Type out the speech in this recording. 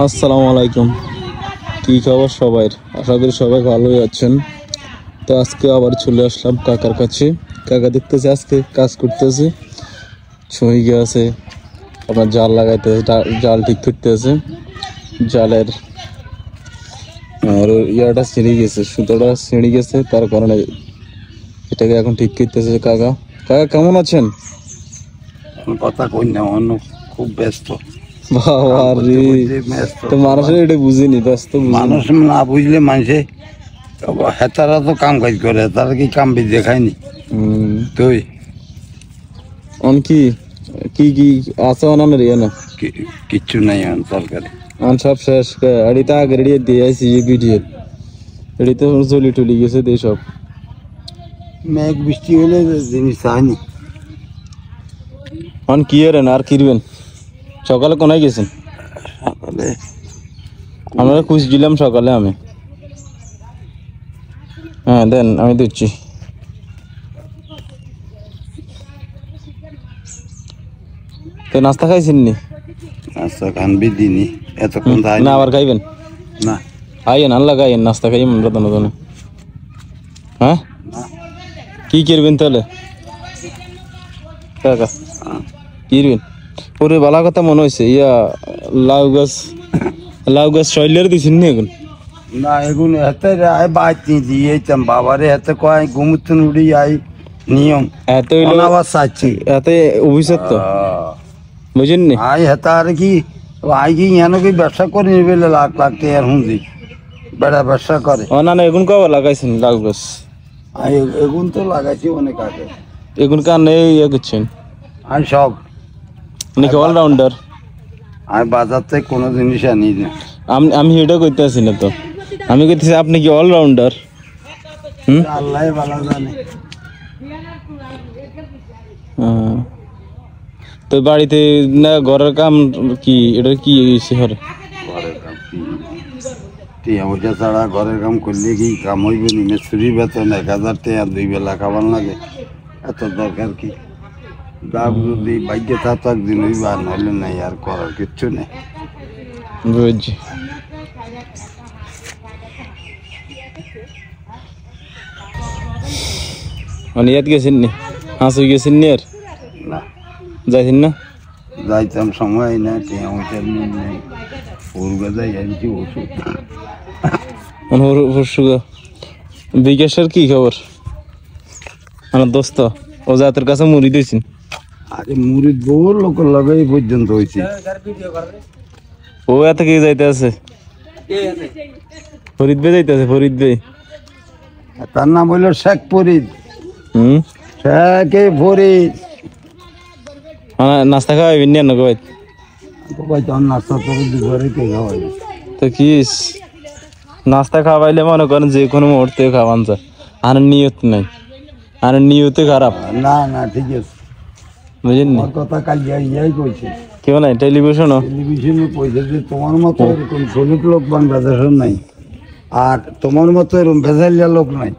আসসালামু আলাইকুম। কি খবর সবাই? আশা করি সবাই ভালোই আছেন। তো আজকে আবার চলে আসলাম কাকার কাছে। কাকা দেখতেছে আজকে কাজ করতেছে, ছুঁই আছে আপনার জাল লাগাইতে, জাল ঠিক করতেছে। জালের আর ইয়াটা ছিঁড়ে গেছে, সুতোটা ছিঁড়ে গেছে, তার কারণে এটাকে এখন ঠিক করতেছে কাকা। কাকা কেমন আছেন? কথা কই না, অন্য খুব ব্যস্ত। বাবা রে, তো মানুষের এটা বুঝিনি, ব্যস্ত মানুষ না বুঝলে মানুষে হেতারা তো কাম কাজ করে, তারা কি কাম বেজ দেখায়নি। তুই কি কি কি আছে অনামের ইয়ে না কিচ্ছু নাই তরকারি সব শেষ। এড়িতে আগে রেডি দিয়ে আসি ভিডিও, এড়িতে চলি টুলি গেছে দিয়ে সব। মেঘ বৃষ্টি হলে জিনিস চায়নি। কি এরেন আর কিরবেন? সকালে কোনায় গেছেন? সকালে আমরা খুশ দিলাম সকালে আমি। হ্যাঁ দেন, আমি দিচ্ছি। তো নাস্তা খাইছেন নি? নাস্তা খানবি দিনই এতক্ষণ না আবার খাইবেন? না খাইয়েন, আল্লাহ খাইয়েন, নাস্তা খাইয়েন আমরা তো নতুন। হ্যাঁ কি করবেন তাহলে কাকা? কিরবেন পরে ভালো কথা মনে হয়েছে। ইয়া লাউ গাছ শৈলের দিছেন নি এখন? না এগুলো হাতে বাড়তি দিয়েছিলাম বাবারে, হাতে কয় ঘুমুতুন উড়ি আই নিয়ম এত আবার চাচ্ছি এতে অভিযোগ তো বুঝেন নি। আই হেতা আর কি আই কি হেন কি ব্যবসা করে নিবে লাখ লাখ টাকার হুঁজি বেড়া ব্যবসা করে। না না, এগুন কবে লাগাইছেন লাউ গাছ? এগুন তো লাগাইছি অনেক আগে। এগুন কারণে ইয়ে করছেন আমি সব নাকি অলরাউন্ডার? আমি বাজার থেকে কোনো জিনিস আনি না। আমি এটা করতে আসি না তো, আমি করতেছি আপনি কি অলরাউন্ডার? আল্লাহ ভালো জানে। তো বাড়িতে না ঘরের কাম কি এটা কি শহরে? ঘরের কাম টিয়া পয়সা ছাড়া ঘরের কাম করলে কি কাম হইব নি? মেসুরি বেতন 1000 টাকা 2 বেলা খাবার লাগে, এত দরকার কি? দাম যদি ভাগ্যে থাকতো একদিন হইবা, নইলে নাই, আর করার কিচ্ছু নেই। বুঝছি। মানে ইয়াত গেছেন নি? হাঁসু গেছেন নি? আর না যাইছেন না? যাইতাম সময় না, টিয়া পয়সা নেই। ফুলবে যাই আনছি ওষুধ। বিকাশের কি খবর? আমার দোস্ত ও জাতের কাছে মুড়ি দিয়েছেন। আরে মুড়ি বহু লোক লাগাই পর্যন্ত হয়েছে। ও এত কি যাইতে আছে? ফরিদ বে যাইতে আছে, ফরিদ বে। তার নাম হইল শেখ ফরিদ। শেখে ফরিদ। নাস্তা খাওয়াইবেন না কই? নাস্তা করে দুপুরে কে খাওয়াই? তো কি নাস্তা খাওয়াইলে মনে করেন যে কোনো মুহূর্তে খাওয়ান যায়, আর নিয়ত নাই, আর নিয়তে খারাপ। না না ঠিক আছে, বুঝেন নি কথা কাল ইয়াই কইছে। কেউ নাই টেলিভিশনে কইছে যে তোমার মতো এরকম শ্রমিক লোক বাংলাদেশের নাই, আর তোমার মতো এরকম ভেজালিয়া লোক নাই।